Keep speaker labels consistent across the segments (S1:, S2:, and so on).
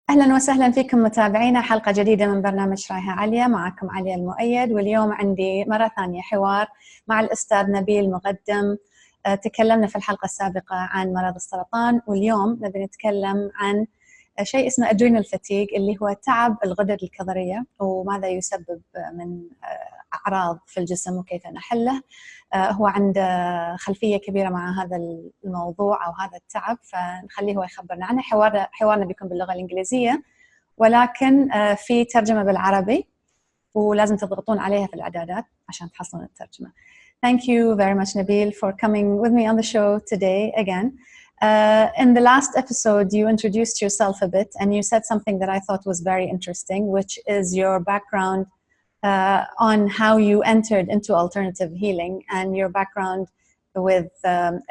S1: أهلا وسهلا فيكم متابعينا حلقة جديدة من برنامج شرايها عليا. معكم عليا المؤيد، واليوم عندي مرة ثانية حوار مع الأستاذ نبيل مغدم. تكلمنا في الحلقة السابقة عن مرض السرطان، واليوم نبي نتكلم عن شيء اسمه Adrenal Fatigue، اللي هو تعب الغدد الكظرية وماذا يسبب من أعراض في الجسم وكيف نحله. هو عنده خلفية كبيرة مع هذا الموضوع أو هذا التعب، فنخليه هو يخبرنا عنه. حوارنا بيكون باللغة الإنجليزية، ولكن في ترجمة بالعربي ولازم تضغطون عليها في الإعدادات عشان تحصلون الترجمة. Thank you very much, Nabil, for coming with me on the show today again. In the last episode, you introduced yourself a bit and you said something that I thought was very interesting, which is your background on how you entered into alternative healing and your background with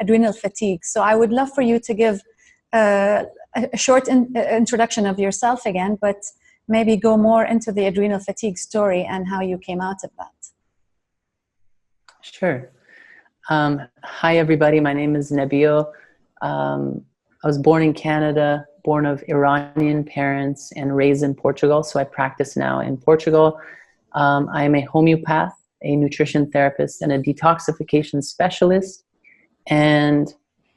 S1: adrenal fatigue. So I would love for you to give a short introduction of yourself again, but maybe go more into the adrenal fatigue story and how you came out of that.
S2: Sure. Hi, everybody. My name is Nabil. I was born in Canada, born of Iranian parents and raised in Portugal. So I practice now in Portugal. I am a homeopath, a nutrition therapist, and a detoxification specialist. And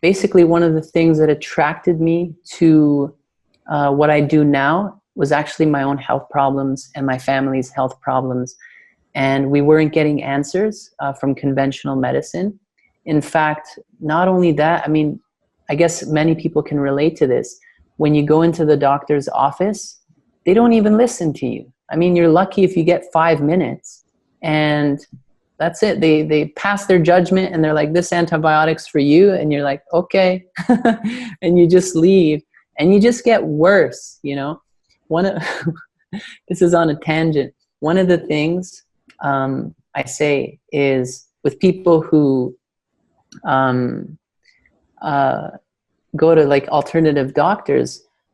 S2: basically one of the things that attracted me to what I do now was actually my own health problems and my family's health problems. And we weren't getting answers from conventional medicine. In fact, not only that, I mean, I guess many people can relate to this. When you go into the doctor's office, they don't even listen to you. I mean, you're lucky if you get 5 minutes and that's it. They pass their judgment and they're like, this antibiotic's for you. And you're like, okay. And you just leave and you just get worse, you know. This is on a tangent. One of the things I say is with people who go to like alternative doctors,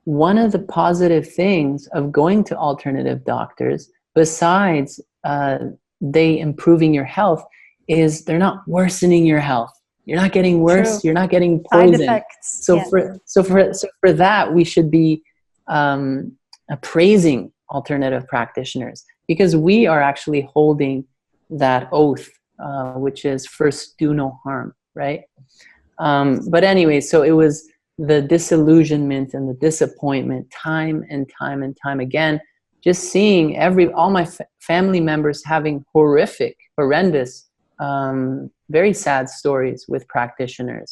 S2: one of the positive things of going to alternative doctors, besides they improving your health, is they're not worsening your health. You're not getting worse. True. You're not getting poisoned. Side effects. So for that, we should be praising alternative practitioners, because we are actually holding that oath, which is first do no harm, right? But anyway, so it was the disillusionment and the disappointment time and time again, just seeing all my family members having horrendous, very sad stories with practitioners.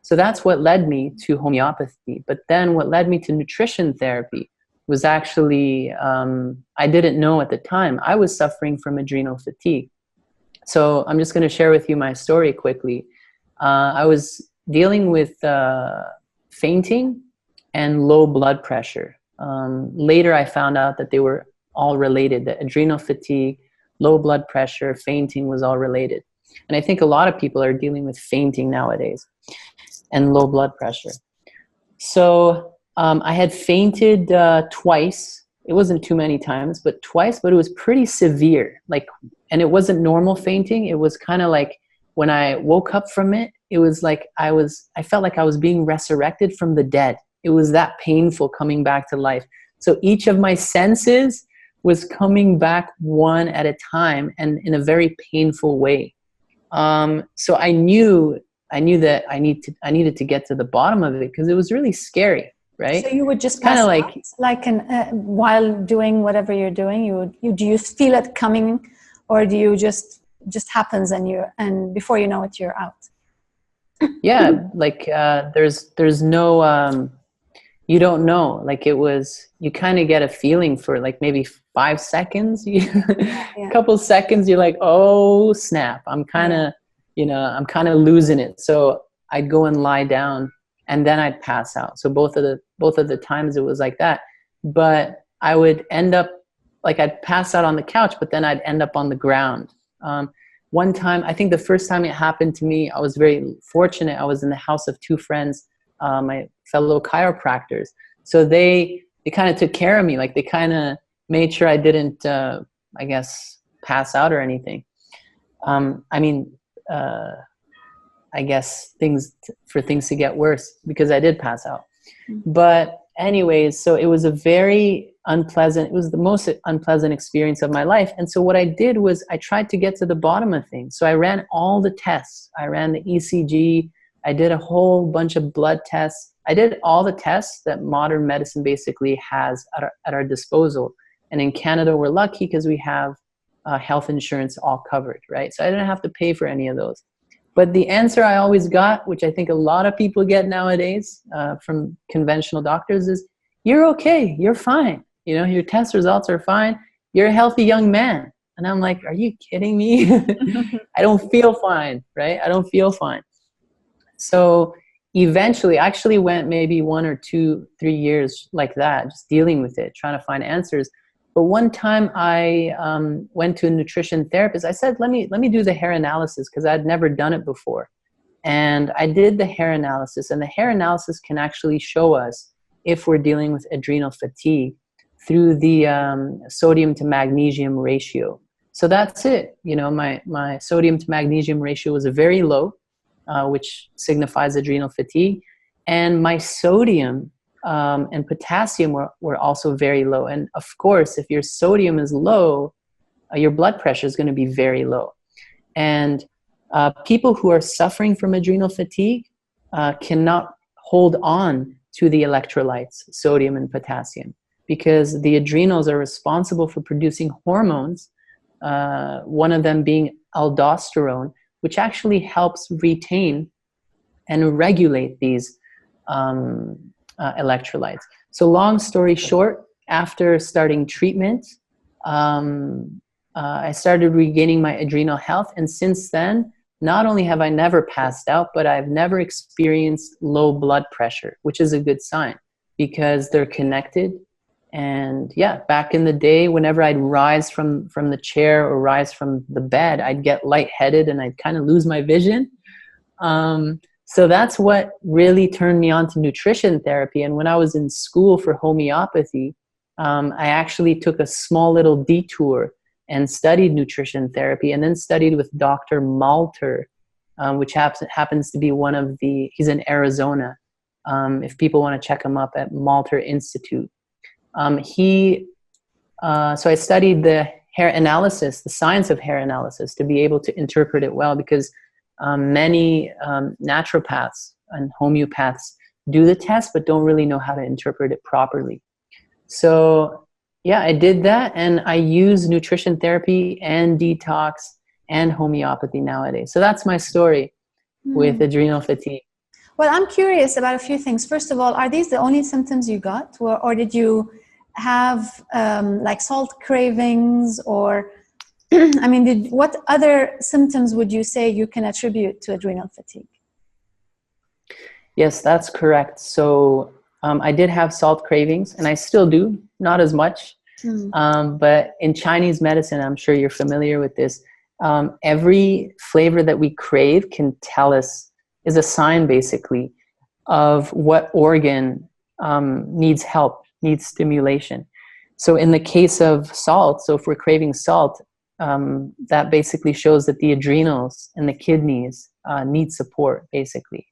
S2: So that's what led me to homeopathy. But then what led me to nutrition therapy was actually, I didn't know at the time, I was suffering from adrenal fatigue. So I'm just going to share with you my story quickly. I was dealing with fainting and low blood pressure. Later I found out that they were all related. The adrenal fatigue, low blood pressure, fainting was all related. And I think a lot of people are dealing with fainting nowadays and low blood pressure. So I had fainted twice. It wasn't too many times, but twice, but it was pretty severe. And it wasn't normal fainting. It was kind of like when I woke up from it, it was like I felt like I was being resurrected from the dead. It was that painful coming back to life. So each of my senses was coming back one at a time and in a very painful way. So I knew that I needed to get to the bottom of it, because it was really scary, right?
S1: So you would just kind of like while doing whatever you're doing, do you feel it coming, or do you just happens and before you know it, you're out?
S2: Yeah, like there's no you don't know. Like it was, you kind of get a feeling for like maybe 5 seconds. A couple seconds, you're like, oh snap, I'm kind of losing it. So I'd go and lie down and then I'd pass out. So both of the times it was like that. But I would end up like I'd pass out on the couch, but then I'd end up on the ground. One time, I think the first time it happened to me, I was very fortunate. I was in the house of 2 friends, my fellow chiropractors. So they kind of took care of me. Like they kind of made sure I didn't, I guess, pass out or anything. I guess for things to get worse, because I did pass out. But anyways, so it was a very unpleasant, it was the most unpleasant experience of my life. And so what I did was I tried to get to the bottom of things. So I ran all the tests. I ran the ECG. I did a whole bunch of blood tests. I did all the tests that modern medicine basically has at our disposal. And in Canada, we're lucky because we have health insurance all covered, right? So I didn't have to pay for any of those. But the answer I always got, which I think a lot of people get nowadays from conventional doctors, is you're okay, you're fine. You know, your test results are fine. You're a healthy young man. And I'm like, are you kidding me? I don't feel fine, right? I don't feel fine. So eventually, I actually went maybe 1 or 2, 3 years like that, just dealing with it, trying to find answers. But one time I went to a nutrition therapist. I said, let me do the hair analysis because I'd never done it before. And I did the hair analysis, and the hair analysis can actually show us if we're dealing with adrenal fatigue through the sodium to magnesium ratio. So that's it. You know, my sodium to magnesium ratio was very low, which signifies adrenal fatigue. And my sodium and potassium were also very low. And of course, if your sodium is low, your blood pressure is going to be very low. And people who are suffering from adrenal fatigue cannot hold on to the electrolytes, sodium and potassium, because the adrenals are responsible for producing hormones, one of them being aldosterone, which actually helps retain and regulate these electrolytes. So long story short, after starting treatment, I started regaining my adrenal health. And since then, not only have I never passed out, but I've never experienced low blood pressure, which is a good sign because they're connected. And yeah, back in the day, whenever I'd rise from the chair or rise from the bed, I'd get lightheaded and I'd kind of lose my vision. So that's what really turned me on to nutrition therapy. And when I was in school for homeopathy, I actually took a small little detour and studied nutrition therapy, and then studied with Dr. Malter, which happens to be he's in Arizona. If people want to check him up at Malter Institute. So I studied the hair analysis, the science of hair analysis, to be able to interpret it well, because many naturopaths and homeopaths do the test but don't really know how to interpret it properly. So yeah, I did that, and I use nutrition therapy and detox and homeopathy nowadays. So that's my story with adrenal fatigue.
S1: Well, I'm curious about a few things. First of all, are these the only symptoms you got, or did you have like salt cravings, or I mean, what other symptoms would you say you can attribute to adrenal fatigue?
S2: Yes, that's correct. So I did have salt cravings, and I still do, not as much. But in Chinese medicine, I'm sure you're familiar with this, every flavor that we crave can tell us, is a sign basically of what organ needs help, needs stimulation. So in the case of salt, so if we're craving salt, that basically shows that the adrenals and the kidneys need support basically.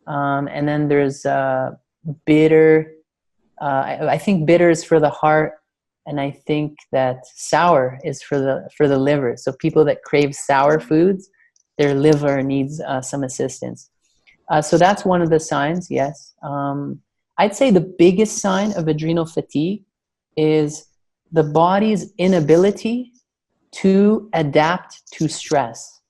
S2: And then there's bitter. I think bitter is for the heart, and I think that sour is for the liver. So people that crave sour foods, their liver needs some assistance. So that's one of the signs, yes. I'd say the biggest sign of adrenal fatigue is the body's inability to adapt to stress.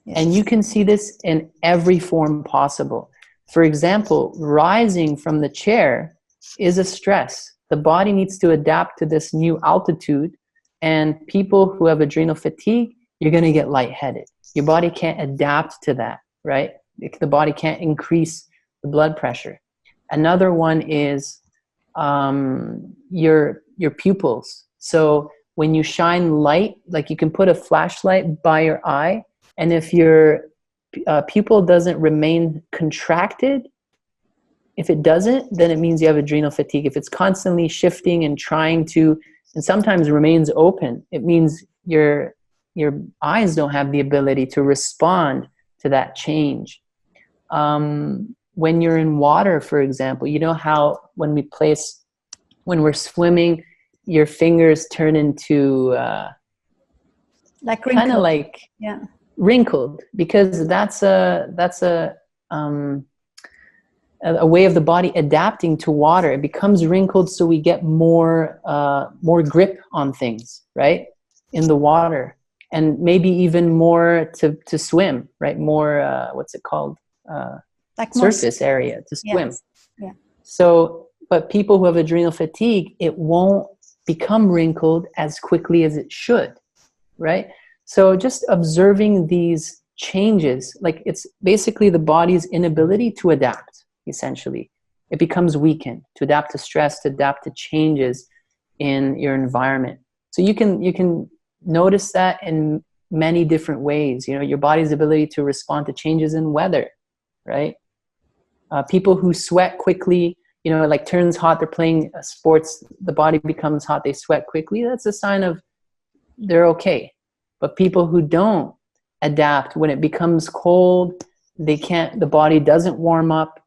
S2: Yes. And you can see this in every form possible. For example, rising from the chair is a stress. The body needs to adapt to this new altitude, and people who have adrenal fatigue, you're going to get lightheaded. Your body can't adapt to that, right? The body can't increase the blood pressure. Another one is your pupils. So when you shine light, like you can put a flashlight by your eye, and if your pupil doesn't remain contracted, if it doesn't, then it means you have adrenal fatigue. If it's constantly shifting and trying to, and sometimes remains open, it means your eyes don't have the ability to respond to that change. When you're in water, for example, you know how when we're swimming, your fingers turn into
S1: like
S2: kind of like wrinkled, because that's a way of the body adapting to water. It becomes wrinkled so we get more grip on things, right, in the water, and maybe even more to swim, right? More what's it called? Like surface area to swim.
S1: Yes. Yeah.
S2: So, but people who have adrenal fatigue, it won't become wrinkled as quickly as it should, right? So just observing these changes, like it's basically the body's inability to adapt, essentially. It becomes weakened to adapt to stress, to adapt to changes in your environment. So you can notice that in many different ways. You know, your body's ability to respond to changes in weather, right? People who sweat quickly, you know, like turns hot, they're playing sports, the body becomes hot, they sweat quickly. That's a sign of they're okay. But people who don't adapt, when it becomes cold, the body doesn't warm up.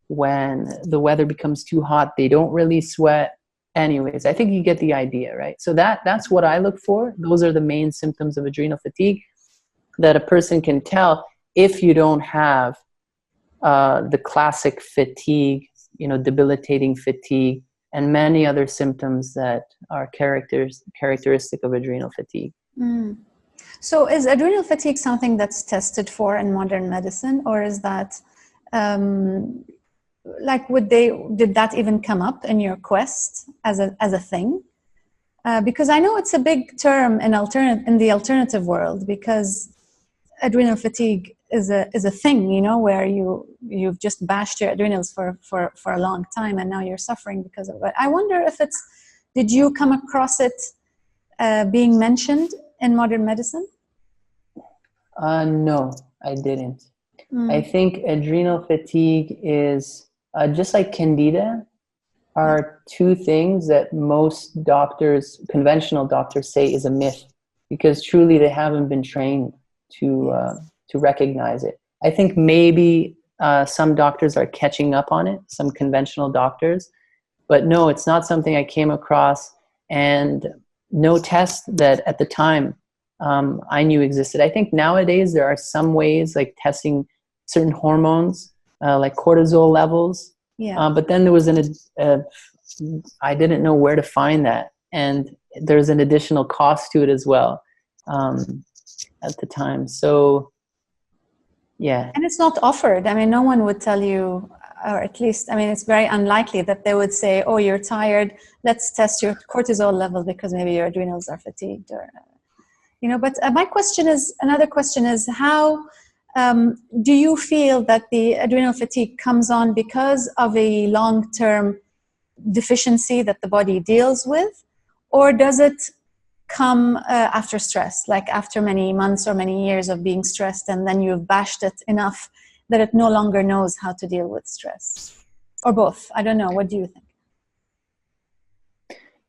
S2: When the weather becomes too hot, they don't really sweat. Anyways, I think you get the idea, right? So that's what I look for. Those are the main symptoms of adrenal fatigue that a person can tell if you don't have the classic fatigue, you know, debilitating fatigue, and many other symptoms that are characteristic of adrenal fatigue.
S1: Mm. So is adrenal fatigue something that's tested for in modern medicine, or is that like did that even come up in your quest as a thing? Because I know it's a big term in the alternative world, because adrenal fatigue is a thing, you know, where you've just bashed your adrenals for a long time and now you're suffering because of it. I wonder if did you come across it being mentioned in modern medicine?
S2: No, I didn't. I think adrenal fatigue is just like candida are two things that most doctors, conventional doctors, say is a myth, because truly they haven't been trained to recognize it. I think maybe some doctors are catching up on it, some conventional doctors, but no, it's not something I came across, and no test that at the time I knew existed. I think nowadays there are some ways, like testing certain hormones, like cortisol levels.
S1: Yeah.
S2: But then there was I didn't know where to find that, and there's an additional cost to it as well at the time. So, yeah. And
S1: it's not offered. I mean, no one would tell you, or at least, I mean, it's very unlikely that they would say, "Oh, you're tired. Let's test your cortisol level because maybe your adrenals are fatigued," or you know. But another question is how. Do you feel that the adrenal fatigue comes on because of a long-term deficiency that the body deals with, or does it come after stress, like after many months or many years of being stressed, and then you've bashed it enough that it no longer knows how to deal with stress? Or both? I don't know. What do you think?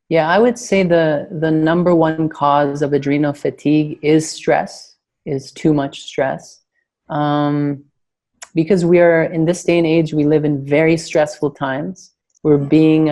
S2: Yeah, I would say the number one cause of adrenal fatigue is stress, is too much stress. Because we are in this day and age, we live in very stressful times. We're being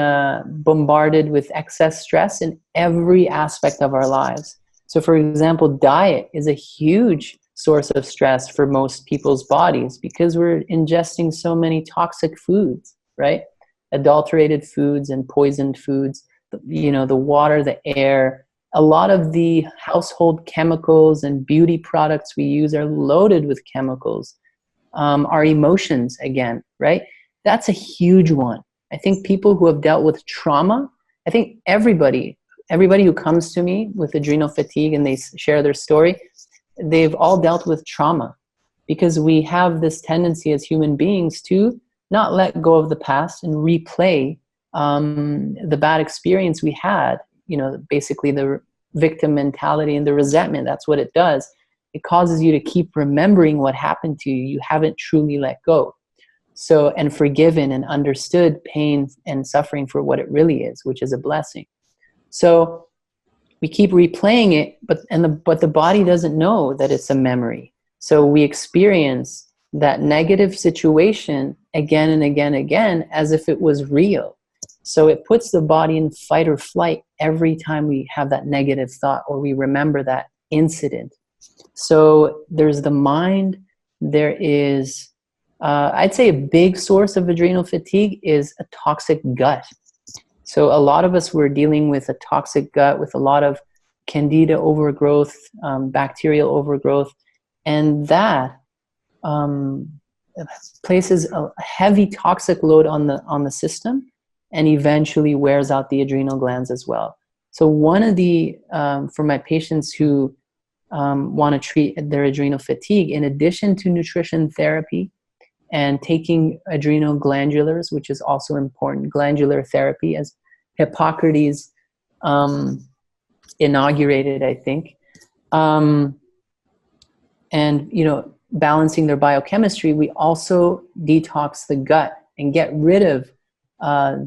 S2: bombarded with excess stress in every aspect of our lives. So for example, diet is a huge source of stress for most people's bodies because we're ingesting so many toxic foods, right? Adulterated foods and poisoned foods, you know, the water, the air. A lot of the household chemicals and beauty products we use are loaded with chemicals. Our emotions, again, right? That's a huge one. I think people who have dealt with trauma, I think everybody who comes to me with adrenal fatigue and they share their story, they've all dealt with trauma, because we have this tendency as human beings to not let go of the past and replay the bad experience we had. You know, basically the victim mentality and the resentment, that's what it does. It causes you to keep remembering what happened to you. You haven't truly let go. So, and forgiven and understood pain and suffering for what it really is, which is a blessing. So we keep replaying it, but the body doesn't know that it's a memory. So we experience that negative situation again and again and again as if it was real. So it puts the body in fight or flight every time we have that negative thought or we remember that incident. So there's the mind. There is, I'd say a big source of adrenal fatigue is a toxic gut. So a lot of us were dealing with a toxic gut with a lot of candida overgrowth, bacterial overgrowth, and that places a heavy toxic load on the system and eventually wears out the adrenal glands as well. So one of the, for my patients who want to treat their adrenal fatigue, in addition to nutrition therapy and taking adrenal glandulars, which is also important, glandular therapy, as Hippocrates inaugurated, I think, and, you know, balancing their biochemistry, we also detox the gut and get rid of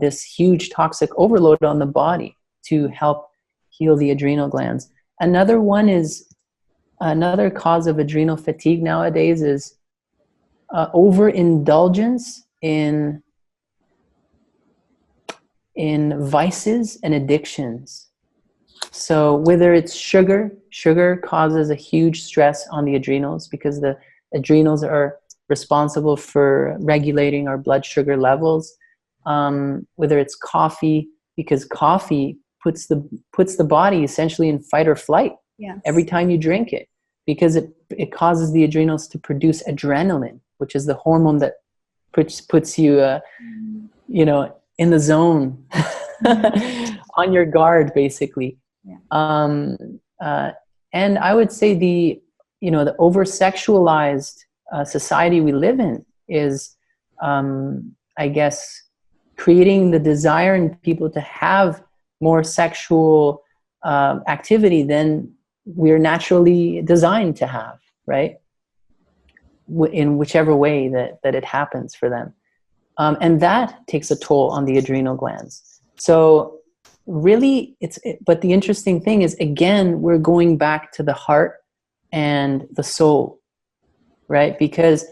S2: this huge toxic overload on the body to help heal the adrenal glands. Another one is, another cause of adrenal fatigue nowadays is overindulgence in vices and addictions. So whether it's sugar causes a huge stress on the adrenals because the adrenals are responsible for regulating our blood sugar levels. Whether it's coffee, because coffee puts the body essentially in fight or flight. Yes. Every time you drink it, because it causes the adrenals to produce adrenaline, which is the hormone that puts you, you know, in the zone, on your guard, basically. Yeah. And I would say the over-sexualized society we live in is, I guess, creating the desire in people to have more sexual activity than we're naturally designed to have, right? In whichever way that it happens for them. And that takes a toll on the adrenal glands. So really, but the interesting thing is, again, we're going back to the heart and the soul, right? Because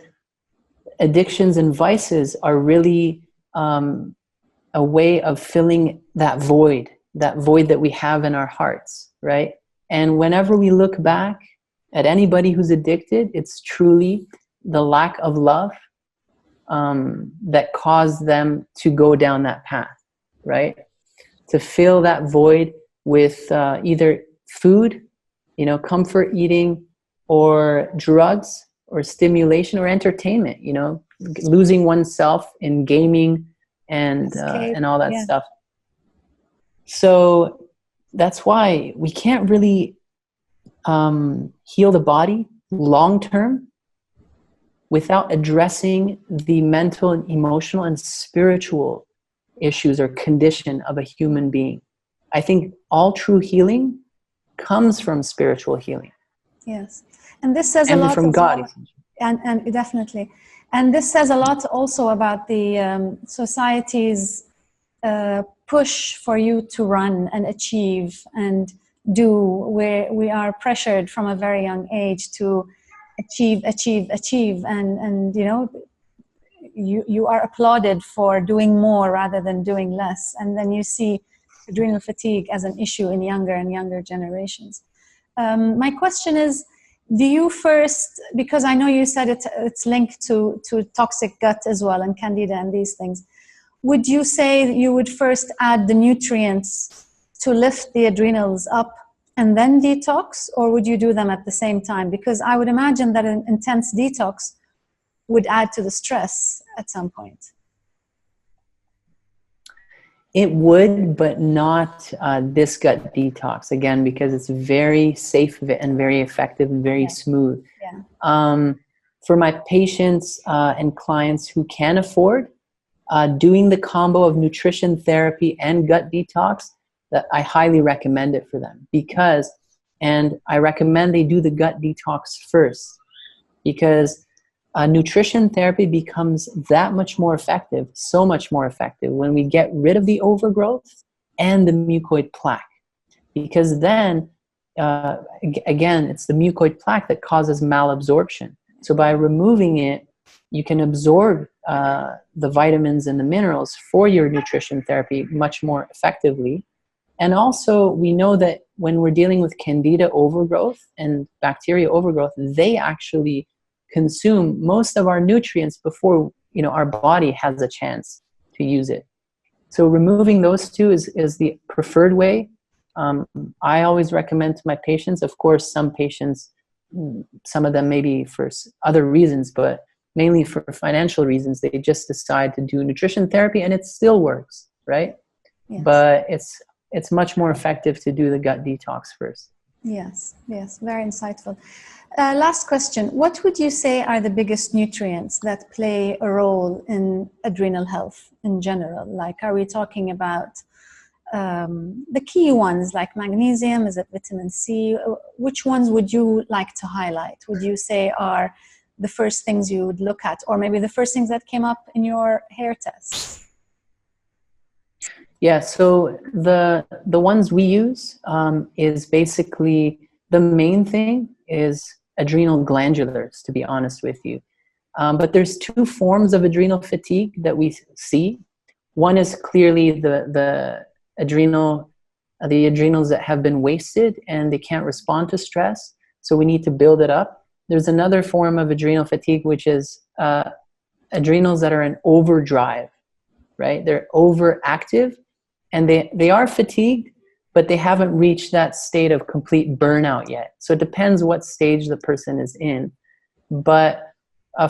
S2: addictions and vices are really a way of filling that void that we have in our hearts, right? And whenever we look back at anybody who's addicted, it's truly the lack of love that caused them to go down that path, right? To fill that void with either food, you know, comfort eating, or drugs, or stimulation, or entertainment, you know, losing oneself in gaming and all that stuff. So that's why we can't really heal the body long-term without addressing the mental and emotional and spiritual issues or condition of a human being. I think all true healing comes from spiritual healing. Yes.
S1: And this says a lot from God. And definitely. And this says a lot also about the society's push for you to run and achieve and do, where we are pressured from a very young age to achieve. And you know, you are applauded for doing more rather than doing less. And then you see adrenal fatigue as an issue in younger and younger generations. My question is, do you first, because I know you said it's linked to toxic gut as well and candida and these things, would you say you would first add the nutrients to lift the adrenals up and then detox, or would you do them at the same time? Because I would imagine that an intense detox would add to the stress at some point.
S2: It would, but not this gut detox, again, because it's very safe and very effective and very smooth. Yeah. For my patients and clients who can afford doing the combo of nutrition therapy and gut detox, that I highly recommend it for them, because, and I recommend they do the gut detox first, because nutrition therapy becomes that much more effective, so much more effective, when we get rid of the overgrowth and the mucoid plaque. Because then, again, it's the mucoid plaque that causes malabsorption. So by removing it, you can absorb the vitamins and the minerals for your nutrition therapy much more effectively. And also, we know that when we're dealing with candida overgrowth and bacteria overgrowth, they actually consume most of our nutrients before, you know, our body has a chance to use it. So removing those two is the preferred way. I always recommend to my patients. Of course, some patients, some of them maybe for other reasons, but mainly for financial reasons, they just decide to do nutrition therapy, and it still works, right? Yes. But it's much more effective to do the gut detox first.
S1: Yes, yes, very insightful. Last question. What would you say are the biggest nutrients that play a role in adrenal health in general? Like, are we talking about the key ones like magnesium? Is it vitamin C? Which ones would you like to highlight? Would you say are the first things you would look at, or maybe the first things that came up in your hair tests?
S2: Yeah, so the ones we use is basically, the main thing is adrenal glandulars, to be honest with you. But there's two forms of adrenal fatigue that we see. One is clearly the adrenals that have been wasted and they can't respond to stress, so we need to build it up. There's another form of adrenal fatigue, which is adrenals that are in overdrive, right? They're overactive and they are fatigued, but they haven't reached that state of complete burnout yet. So it depends what stage the person is in. But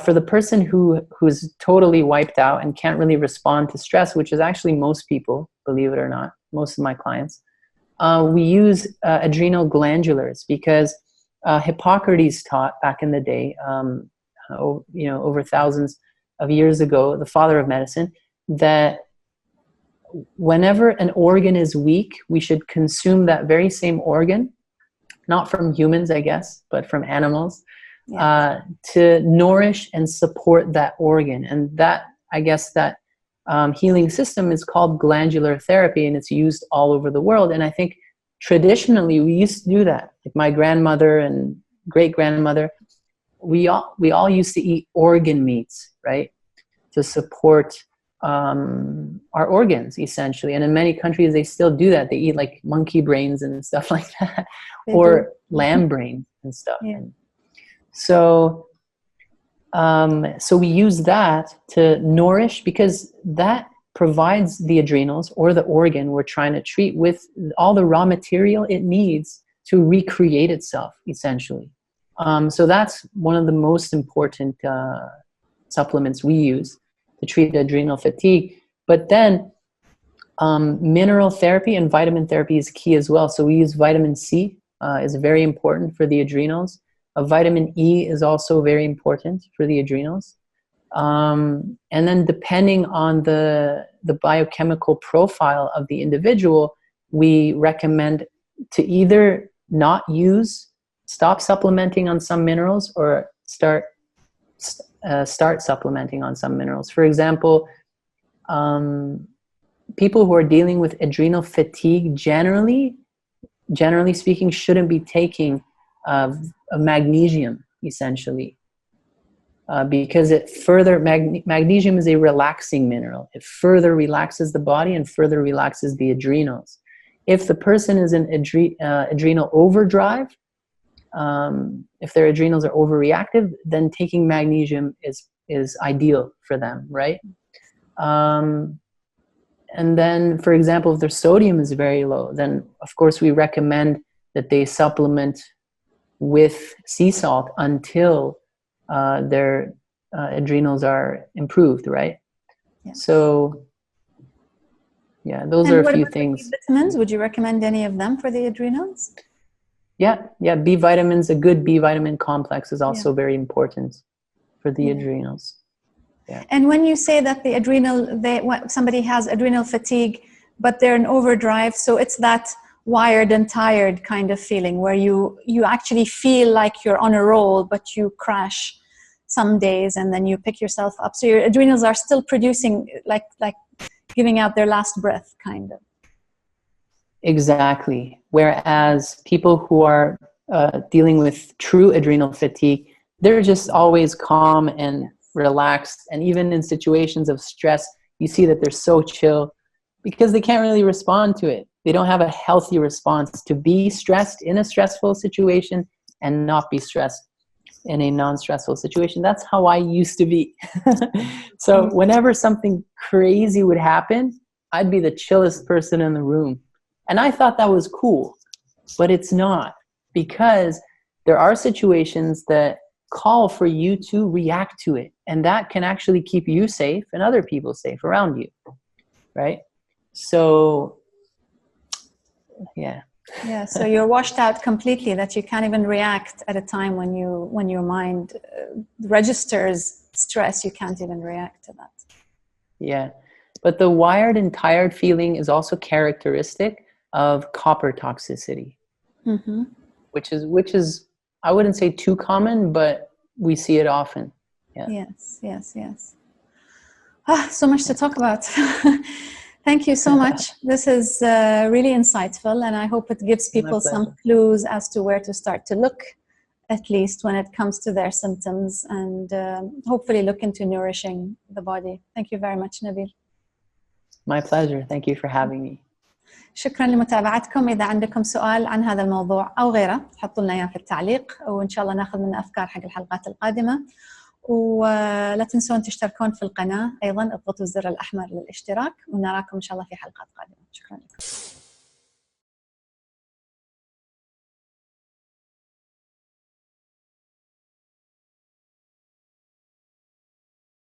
S2: for the person who's totally wiped out and can't really respond to stress, which is actually most people, believe it or not, most of my clients, we use adrenal glandulars because Hippocrates taught back in the day, you know, over thousands of years ago, the father of medicine, that whenever an organ is weak, we should consume that very same organ, not from humans, I guess, but from animals, to nourish and support that organ. And that, I guess, that healing system is called glandular therapy, and it's used all over the world. And I think traditionally we used to do that. Like my grandmother and great-grandmother, we all used to eat organ meats, right, to support our organs, essentially. And in many countries they still do that. They eat like monkey brains and stuff like that, or lamb brains and stuff. Yeah. So we use that to nourish, because that provides the adrenals or the organ we're trying to treat with all the raw material it needs to recreate itself, essentially. So that's one of the most important supplements we use to treat adrenal fatigue. But then mineral therapy and vitamin therapy is key as well. So we use vitamin C, is very important for the adrenals. Vitamin E is also very important for the adrenals. And then depending on the biochemical profile of the individual, we recommend to either stop supplementing on some minerals, or start supplementing on some minerals. For example, people who are dealing with adrenal fatigue generally speaking shouldn't be taking magnesium, essentially, because magnesium is a relaxing mineral. It further relaxes the body and further relaxes the adrenals. If the person is in adrenal overdrive, if their adrenals are overreactive, then taking magnesium is ideal for them, right? And then, for example, if their sodium is very low, then of course we recommend that they supplement with sea salt until their adrenals are improved, right? Yeah. So, yeah, those are a few things.
S1: Vitamins, would you recommend any of them for the adrenals?
S2: Yeah, B vitamins, a good B vitamin complex is also very important for the adrenals. Yeah.
S1: And when you say that the somebody has adrenal fatigue, but they're in overdrive, so it's that wired and tired kind of feeling where you actually feel like you're on a roll, but you crash some days and then you pick yourself up. So your adrenals are still producing, like giving out their last breath, kind of.
S2: Exactly. Whereas people who are dealing with true adrenal fatigue, they're just always calm and relaxed. And even in situations of stress, you see that they're so chill because they can't really respond to it. They don't have a healthy response to be stressed in a stressful situation and not be stressed in a non-stressful situation. That's how I used to be. So whenever something crazy would happen, I'd be the chillest person in the room. And I thought that was cool, but it's not, because there are situations that call for you to react to it. And that can actually keep you safe and other people safe around you, right? So, yeah.
S1: Yeah, so you're washed out completely, that you can't even react at a time when your mind registers stress. You can't even react to that.
S2: Yeah, but the wired and tired feeling is also characteristic of copper toxicity, which is I wouldn't say too common, but we see it often. Yeah.
S1: Yes. So much to talk about. Thank you so much. This is really insightful, and I hope it gives people some clues as to where to start to look, at least when it comes to their symptoms, and hopefully look into nourishing the body. Thank you very much, Nabil.
S2: My pleasure. Thank you for having me.
S1: شكرا لمتابعتكم. إذا عندكم سؤال عن هذا الموضوع أو غيره حطوا لنا إياه في التعليق، وإن شاء الله ناخذ منه أفكار حق الحلقات القادمة. ولا تنسون تشتركون في القناة، أيضا اضغطوا الزر الأحمر للاشتراك، ونراكم إن شاء الله في حلقات قادمة. شكرا لكم.